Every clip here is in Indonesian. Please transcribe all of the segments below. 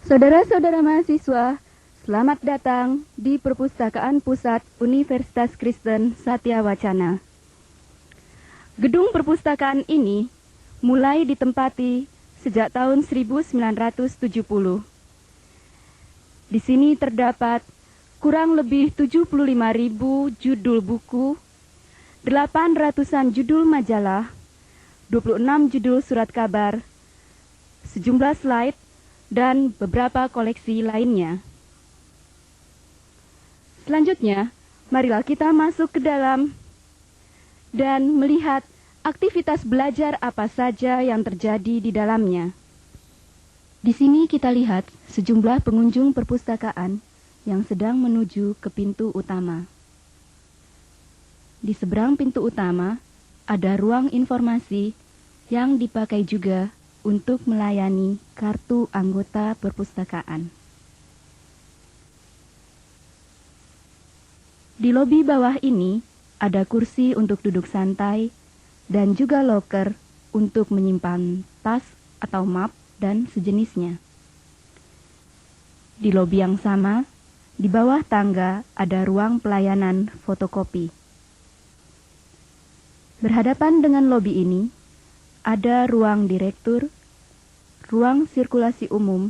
Saudara-saudara mahasiswa, selamat datang di Perpustakaan Pusat Universitas Kristen Satya Wacana. Gedung perpustakaan ini mulai ditempati sejak tahun 1970. Di sini terdapat kurang lebih 75.000 judul buku, 800-an judul majalah, 26 judul surat kabar, sejumlah slide, dan beberapa koleksi lainnya. Selanjutnya, marilah kita masuk ke dalam dan melihat aktivitas belajar apa saja yang terjadi di dalamnya. Di sini kita lihat sejumlah pengunjung perpustakaan yang sedang menuju ke pintu utama. Di seberang pintu utama ada ruang informasi yang dipakai juga untuk melayani kartu anggota perpustakaan. Di lobi bawah ini ada kursi untuk duduk santai dan juga loker untuk menyimpan tas atau map dan sejenisnya. Di lobi yang sama, di bawah tangga ada ruang pelayanan fotokopi. Berhadapan dengan lobi ini, ada ruang direktur, ruang sirkulasi umum,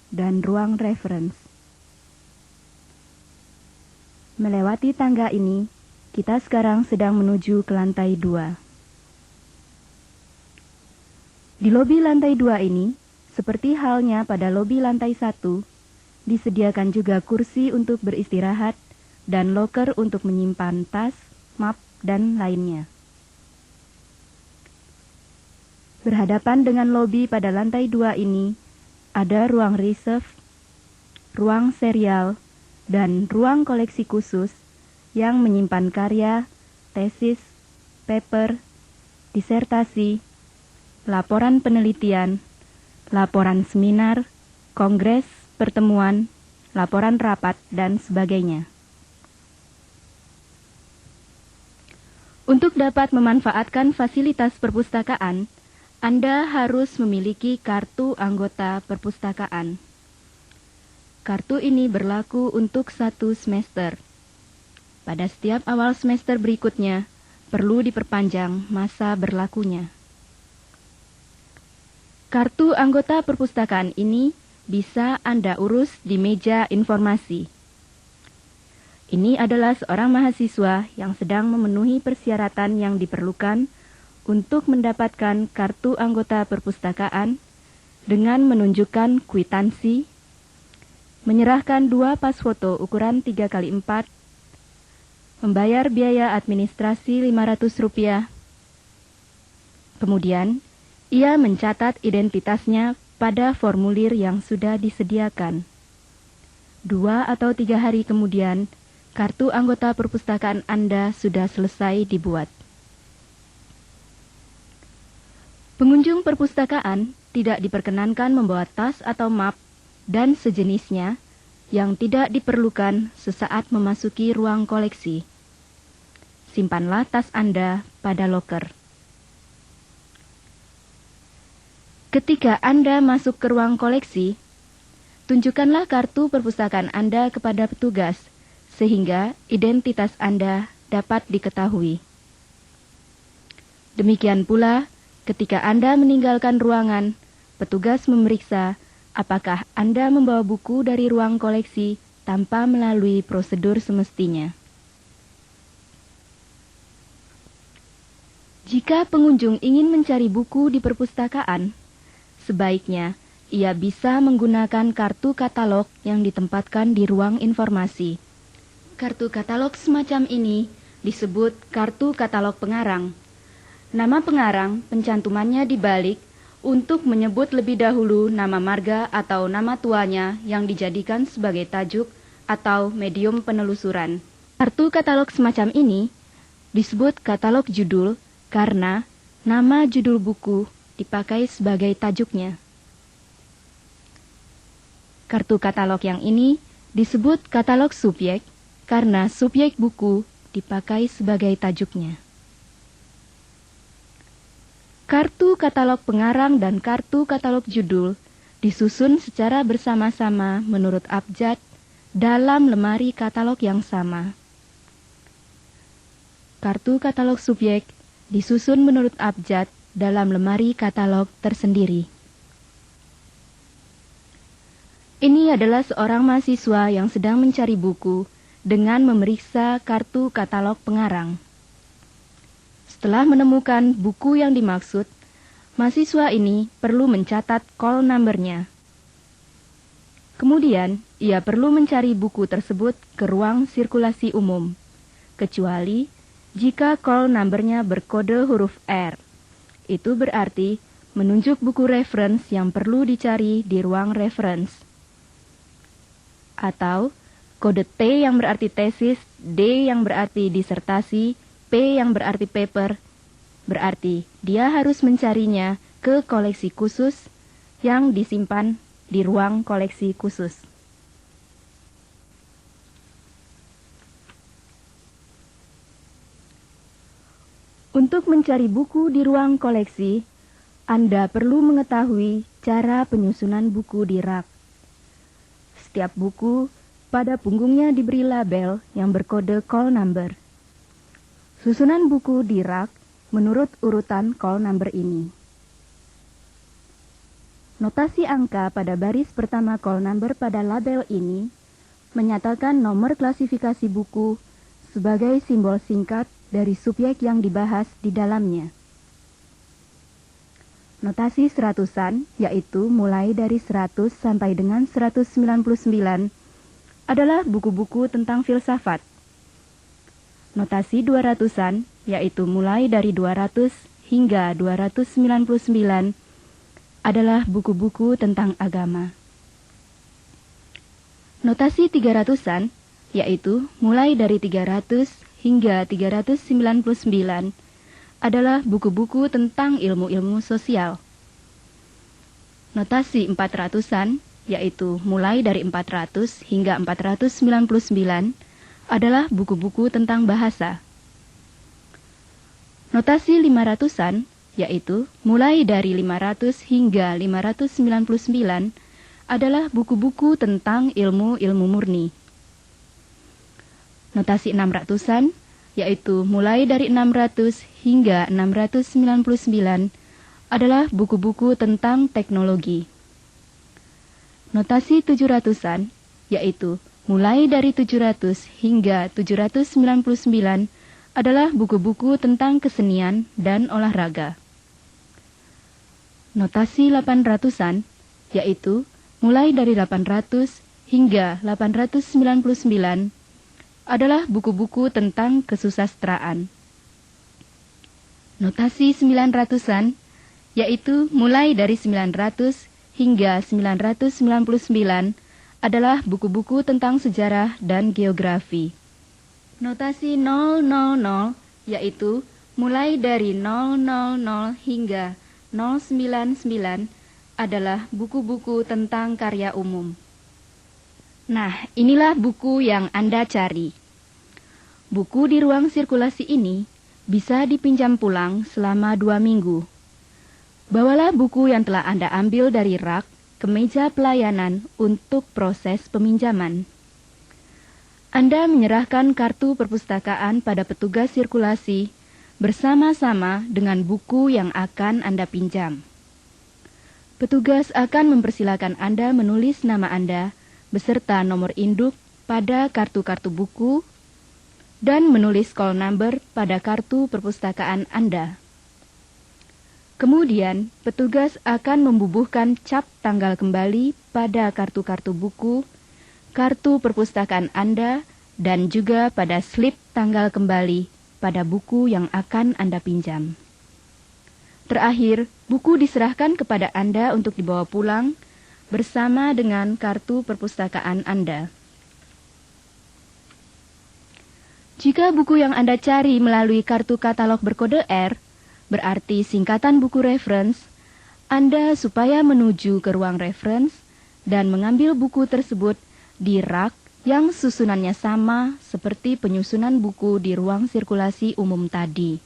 dan ruang reference. Melewati tangga ini, kita sekarang sedang menuju ke lantai 2. Di lobi lantai 2 ini, seperti halnya pada lobi lantai 1, disediakan juga kursi untuk beristirahat dan loker untuk menyimpan tas, map, dan lainnya. Berhadapan dengan lobi pada lantai 2 ini, ada ruang reserve, ruang serial, dan ruang koleksi khusus yang menyimpan karya, tesis, paper, disertasi, laporan penelitian, laporan seminar, kongres, pertemuan, laporan rapat, dan sebagainya. Untuk dapat memanfaatkan fasilitas perpustakaan, Anda harus memiliki kartu anggota perpustakaan. Kartu ini berlaku untuk 1 semester. Pada setiap awal semester berikutnya, perlu diperpanjang masa berlakunya. Kartu anggota perpustakaan ini bisa Anda urus di meja informasi. Ini adalah seorang mahasiswa yang sedang memenuhi persyaratan yang diperlukan untuk mendapatkan kartu anggota perpustakaan dengan menunjukkan kwitansi, menyerahkan 2 pas foto ukuran 3x4, membayar biaya administrasi Rp500, kemudian ia mencatat identitasnya pada formulir yang sudah disediakan. 2 atau 3 hari kemudian, kartu anggota perpustakaan Anda sudah selesai dibuat. Pengunjung perpustakaan tidak diperkenankan membawa tas atau map dan sejenisnya yang tidak diperlukan sesaat memasuki ruang koleksi. Simpanlah tas Anda pada loker. Ketika Anda masuk ke ruang koleksi, tunjukkanlah kartu perpustakaan Anda kepada petugas, sehingga identitas Anda dapat diketahui. Demikian pula, ketika Anda meninggalkan ruangan, petugas memeriksa apakah Anda membawa buku dari ruang koleksi tanpa melalui prosedur semestinya. Jika pengunjung ingin mencari buku di perpustakaan, sebaiknya ia bisa menggunakan kartu katalog yang ditempatkan di ruang informasi. Kartu katalog semacam ini disebut kartu katalog pengarang. Nama pengarang pencantumannya dibalik untuk menyebut lebih dahulu nama marga atau nama tuanya yang dijadikan sebagai tajuk atau medium penelusuran. Kartu katalog semacam ini disebut katalog judul karena nama judul buku dipakai sebagai tajuknya. Kartu katalog yang ini disebut katalog subjek karena subjek buku dipakai sebagai tajuknya. Kartu katalog pengarang dan kartu katalog judul disusun secara bersama-sama menurut abjad dalam lemari katalog yang sama. Kartu katalog subjek disusun menurut abjad dalam lemari katalog tersendiri. Ini adalah seorang mahasiswa yang sedang mencari buku dengan memeriksa kartu katalog pengarang. Setelah menemukan buku yang dimaksud, mahasiswa ini perlu mencatat call number-nya. Kemudian, ia perlu mencari buku tersebut ke ruang sirkulasi umum, kecuali jika call number-nya berkode huruf R. Itu berarti menunjuk buku reference yang perlu dicari di ruang reference. Atau kode T yang berarti tesis, D yang berarti disertasi, P yang berarti paper, berarti dia harus mencarinya ke koleksi khusus yang disimpan di ruang koleksi khusus. Untuk mencari buku di ruang koleksi, Anda perlu mengetahui cara penyusunan buku di rak. Setiap buku pada punggungnya diberi label yang berkode call number. Susunan buku di rak menurut urutan call number ini. Notasi angka pada baris pertama call number pada label ini menyatakan nomor klasifikasi buku sebagai simbol singkat dari subjek yang dibahas di dalamnya. Notasi seratusan, yaitu mulai dari 100 sampai dengan 199, adalah buku-buku tentang filsafat. Notasi 200-an, yaitu mulai dari 200 hingga 299, adalah buku-buku tentang agama. Notasi 300-an, yaitu mulai dari 300 hingga 399, adalah buku-buku tentang ilmu-ilmu sosial. Notasi 400-an, yaitu mulai dari 400 hingga 499, adalah buku-buku tentang bahasa. Notasi 500-an, yaitu mulai dari 500 hingga 599, adalah buku-buku tentang ilmu-ilmu murni. Notasi 600-an, yaitu mulai dari 600 hingga 699, adalah buku-buku tentang teknologi. Notasi 700-an, yaitu mulai dari 700 hingga 799, adalah buku-buku tentang kesenian dan olahraga. Notasi 800-an, yaitu mulai dari 800 hingga 899, adalah buku-buku tentang kesusastraan. Notasi 900-an, yaitu mulai dari 900 hingga 999, adalah buku-buku tentang sejarah dan geografi. Notasi 000, yaitu mulai dari 000 hingga 099, adalah buku-buku tentang karya umum. Nah, inilah buku yang Anda cari. Buku di ruang sirkulasi ini bisa dipinjam pulang selama 2 minggu. Bawalah buku yang telah Anda ambil dari rak ke meja pelayanan untuk proses peminjaman. Anda menyerahkan kartu perpustakaan pada petugas sirkulasi bersama-sama dengan buku yang akan Anda pinjam. Petugas akan mempersilakan Anda menulis nama Anda beserta nomor induk pada kartu-kartu buku dan menulis call number pada kartu perpustakaan Anda. Kemudian, petugas akan membubuhkan cap tanggal kembali pada kartu-kartu buku, kartu perpustakaan Anda, dan juga pada slip tanggal kembali pada buku yang akan Anda pinjam. Terakhir, buku diserahkan kepada Anda untuk dibawa pulang bersama dengan kartu perpustakaan Anda. Jika buku yang Anda cari melalui kartu katalog berkode R, berarti singkatan buku reference, Anda supaya menuju ke ruang reference dan mengambil buku tersebut di rak yang susunannya sama seperti penyusunan buku di ruang sirkulasi umum tadi.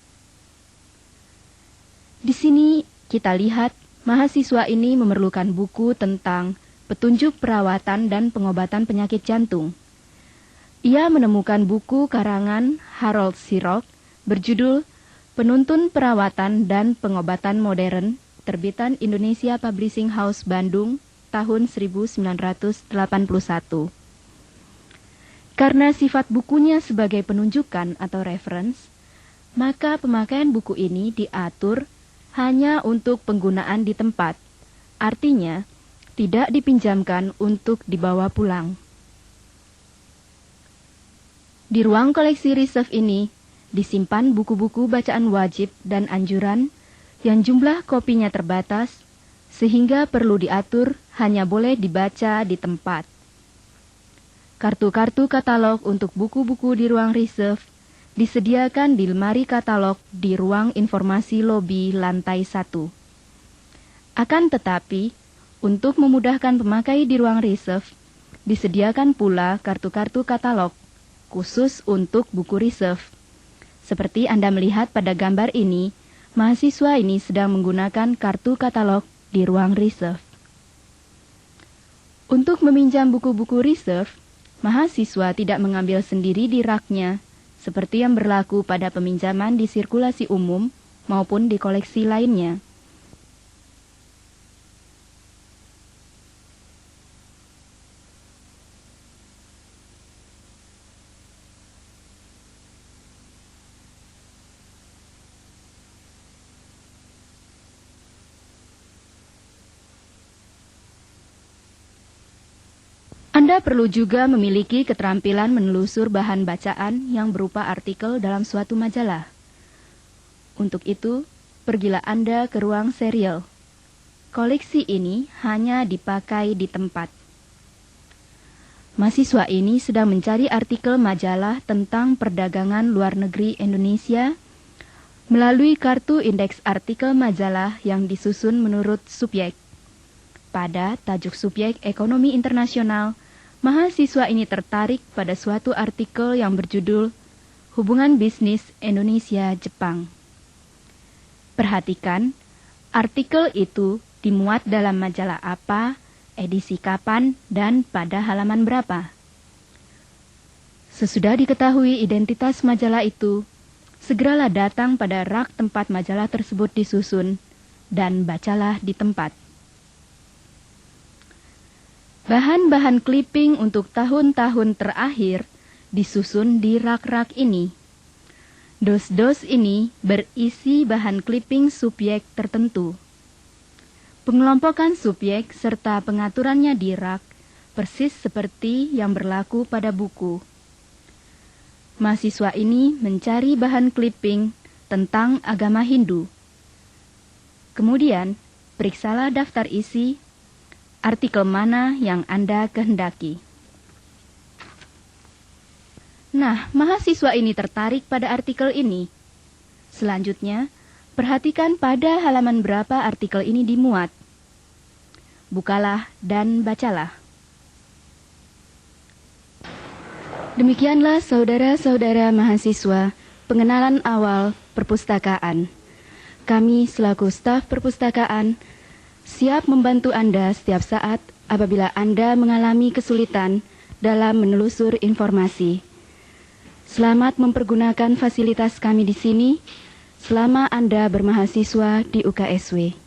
Di sini kita lihat Mahasiswa ini memerlukan buku tentang petunjuk perawatan dan pengobatan penyakit jantung. Ia menemukan buku karangan Harold Sirok berjudul Penuntun Perawatan dan Pengobatan Modern, terbitan Indonesia Publishing House Bandung, tahun 1981. Karena sifat bukunya sebagai penunjukan atau reference, maka pemakaian buku ini diatur hanya untuk penggunaan di tempat, artinya tidak dipinjamkan untuk dibawa pulang. Di ruang koleksi reserve ini disimpan buku-buku bacaan wajib dan anjuran yang jumlah kopinya terbatas, sehingga perlu diatur hanya boleh dibaca di tempat. Kartu-kartu katalog untuk buku-buku di ruang reserve disediakan di lemari katalog di ruang informasi lobi lantai 1. Akan tetapi, untuk memudahkan pemakai di ruang reserve, disediakan pula kartu-kartu katalog khusus untuk buku reserve. Seperti Anda melihat pada gambar ini, mahasiswa ini sedang menggunakan kartu katalog di ruang reserve. Untuk meminjam buku-buku reserve, mahasiswa tidak mengambil sendiri di raknya, seperti yang berlaku pada peminjaman di sirkulasi umum maupun di koleksi lainnya. Anda perlu juga memiliki keterampilan menelusur bahan bacaan yang berupa artikel dalam suatu majalah. Untuk itu, pergilah Anda ke ruang serial. Koleksi ini hanya dipakai di tempat. Mahasiswa ini sedang mencari artikel majalah tentang perdagangan luar negeri Indonesia melalui kartu indeks artikel majalah yang disusun menurut subjek. Pada tajuk subjek ekonomi internasional, mahasiswa ini tertarik pada suatu artikel yang berjudul Hubungan Bisnis Indonesia-Jepang. Perhatikan, artikel itu dimuat dalam majalah apa, edisi kapan, dan pada halaman berapa. Sesudah diketahui identitas majalah itu, segeralah datang pada rak tempat majalah tersebut disusun, dan bacalah di tempat. Bahan-bahan clipping untuk tahun-tahun terakhir disusun di rak-rak ini. Dos-dos ini berisi bahan clipping subjek tertentu. Pengelompokan subjek serta pengaturannya di rak persis seperti yang berlaku pada buku. Mahasiswa ini mencari bahan clipping tentang agama Hindu. Kemudian, periksalah daftar isi artikel mana yang Anda kehendaki. Nah, mahasiswa ini tertarik pada artikel ini. Selanjutnya, perhatikan pada halaman berapa artikel ini dimuat. Bukalah dan bacalah. Demikianlah saudara-saudara mahasiswa, pengenalan awal perpustakaan. Kami selaku staf perpustakaan siap membantu Anda setiap saat apabila Anda mengalami kesulitan dalam menelusur informasi. Selamat mempergunakan fasilitas kami di sini selama Anda bermahasiswa di UKSW.